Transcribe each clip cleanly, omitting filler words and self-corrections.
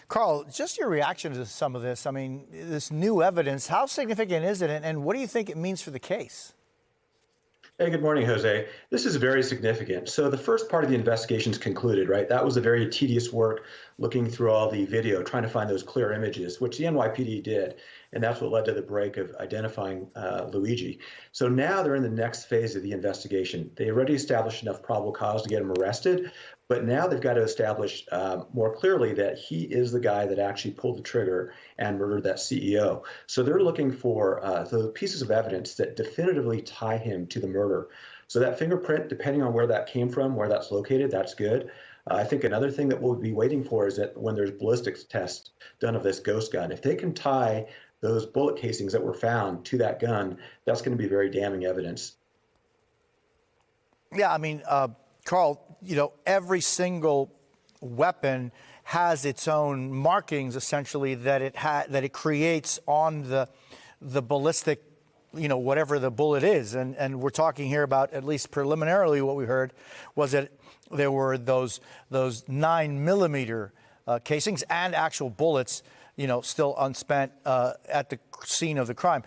Carl, just your reaction to some of this. I mean, this new evidence, how significant is it, and what do you think it means for the case? Hey, good morning, Jose. This is very significant. So the first part of the investigation's concluded, right? That was a very tedious work looking through all the video, trying to find those clear images, which the NYPD did. And that's what led to the break of identifying Luigi. So now they're in the next phase of the investigation. They already established enough probable cause to get him arrested, but now they've got to establish more clearly that he is the guy that actually pulled the trigger and murdered that CEO. So they're looking for the pieces of evidence that definitively tie him to the murder. So that fingerprint, depending on where that came from, where that's located, that's good. I think another thing that we'll be waiting for is that when there's ballistics tests done of this ghost gun, if they can tie those bullet casings that were found to that gun, that's going to be very damning evidence. Yeah, I mean, Carl, every single weapon has its own markings, essentially, that it creates on the ballistic, whatever the bullet is. And we're talking here about, at least preliminarily, what we heard was that there were those 9mm casings and actual bullets, still unspent at the scene of the crime.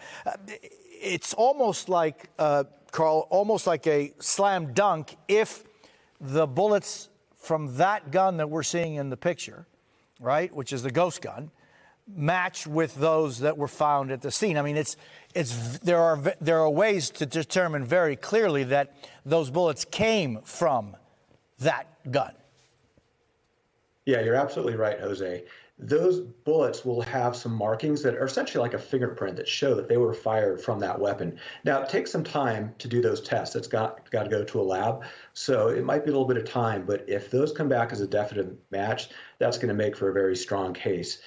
It's almost like, Carl, almost like a slam dunk if the bullets from that gun that we're seeing in the picture, right, which is the ghost gun, match with those that were found at the scene. I mean, there are ways to determine very clearly that those bullets came from that gun. Yeah, you're absolutely right, Jose. Those bullets will have some markings that are essentially like a fingerprint that show that they were fired from that weapon. Now, it takes some time to do those tests. It's got to go to a lab, so it might be a little bit of time, but if those come back as a definite match, that's going to make for a very strong case.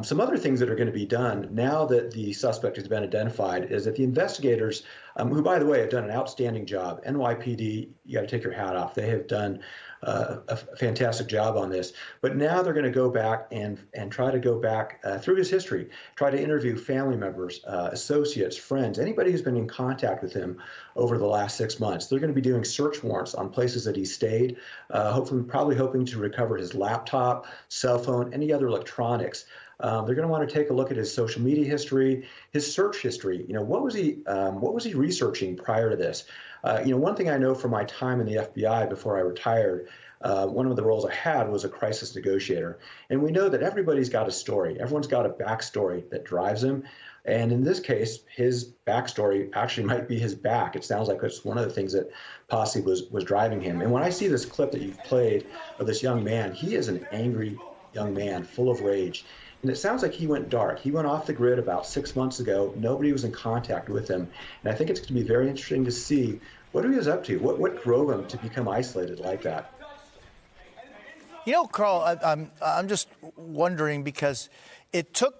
Some other things that are going to be done now that the suspect has been identified is that the investigators, who, by the way, have done an outstanding job, NYPD, you got to take your hat off. They have done a fantastic job on this. But now they're going to go back and try to go back through his history, try to interview family members, associates, friends, anybody who's been in contact with him over the last 6 months. They're going to be doing search warrants on places that he stayed, probably hoping to recover his laptop, cell phone, any other electronics. They're going to want to take a look at his social media history, his search history. What was he researching prior to this? One thing I know from my time in the FBI before I retired, one of the roles I had was a crisis negotiator. And we know that everybody's got a story. Everyone's got a backstory that drives them. And in this case, his backstory actually might be his back. It sounds like it's one of the things that possibly was driving him. And when I see this clip that you've played of this young man, he is an angry young man full of rage. And it sounds like he went dark. He went off the grid about 6 months ago. Nobody was in contact with him. And I think it's going to be very interesting to see what he was up to. What drove him to become isolated like that? Carl, I'm just wondering, because it took,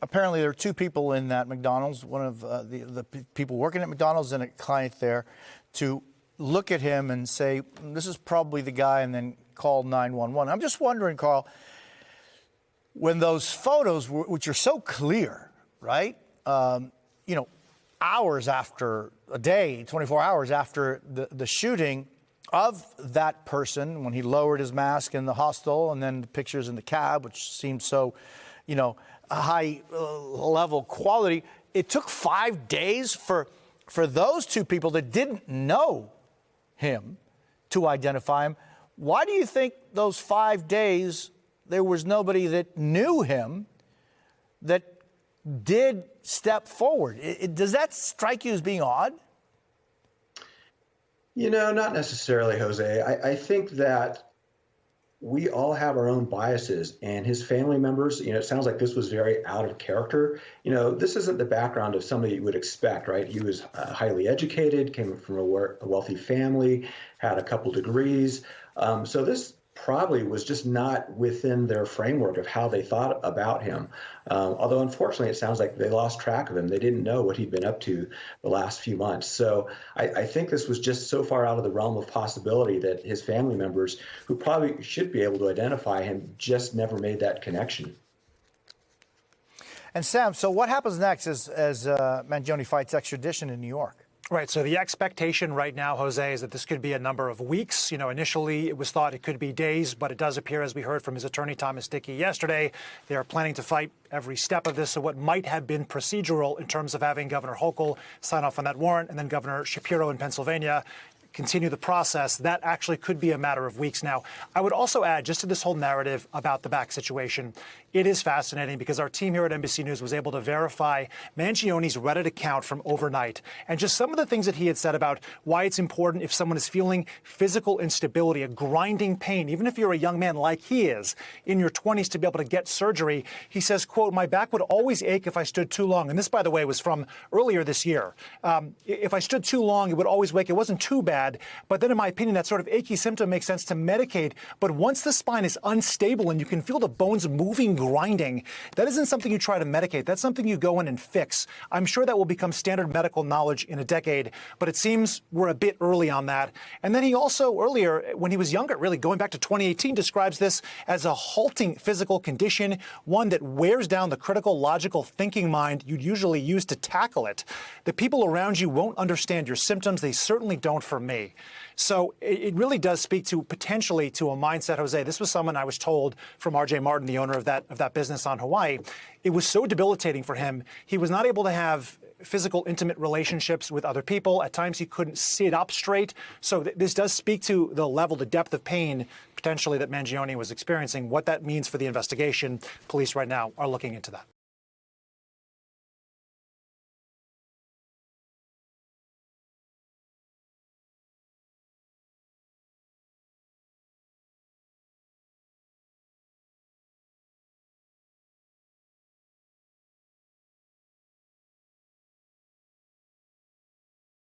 apparently there were two people in that McDonald's, one of the people working at McDonald's and a client there, to look at him and say, this is probably the guy, and then call 911. I'm just wondering, Carl, when those photos, which are so clear, right? Hours after, a day, 24 hours after the shooting of that person, when he lowered his mask in the hostel, and then the pictures in the cab, which seemed so, high level quality. It took 5 days for those two people that didn't know him to identify him. Why do you think those 5 days there was nobody that knew him that did step forward? Does that strike you as being odd? Not necessarily, Jose. I think that we all have our own biases, and his family members, it sounds like this was very out of character. This isn't the background of somebody you would expect, right? He was highly educated, came from a wealthy family, had a couple degrees. So this probably was just not within their framework of how they thought about him. Although, unfortunately, it sounds like they lost track of him. They didn't know what he'd been up to the last few months. So I think this was just so far out of the realm of possibility that his family members, who probably should be able to identify him, just never made that connection. And Sam, so what happens next as Mangione fights extradition in New York? Right. So the expectation right now, Jose, is that this could be a number of weeks. Initially it was thought it could be days, but it does appear, as we heard from his attorney, Thomas Dickey, yesterday, they are planning to fight every step of this. So what might have been procedural in terms of having Governor Hochul sign off on that warrant and then Governor Shapiro in Pennsylvania continue the process, that actually could be a matter of weeks. Now, I would also add, just to this whole narrative about the back situation, it is fascinating because our team here at NBC News was able to verify Mangioni's Reddit account from overnight and just some of the things that he had said about why it's important if someone is feeling physical instability, a grinding pain, even if you're a young man like he is in your 20s, to be able to get surgery. He says, quote, "My back would always ache if I stood too long." And this, by the way, was from earlier this year. If I stood too long, it would always wake. It wasn't too bad. But then, in my opinion, that sort of achy symptom makes sense to medicate. But once the spine is unstable and you can feel the bones moving, grinding, that isn't something you try to medicate. That's something you go in and fix. I'm sure that will become standard medical knowledge in a decade, but it seems we're a bit early on that. And then he also, earlier, when he was younger, really going back to 2018, describes this as a halting physical condition, one that wears down the critical, logical thinking mind you'd usually use to tackle it. The people around you won't understand your symptoms. They certainly don't for me. So it really does speak to potentially to a mindset, Jose. This was someone I was told from R.J. Martin, the owner of that business on Hawaii. It was so debilitating for him. He was not able to have physical, intimate relationships with other people. At times he couldn't sit up straight. So this does speak to the level, the depth of pain potentially that Mangione was experiencing. What that means for the investigation, police right now are looking into that.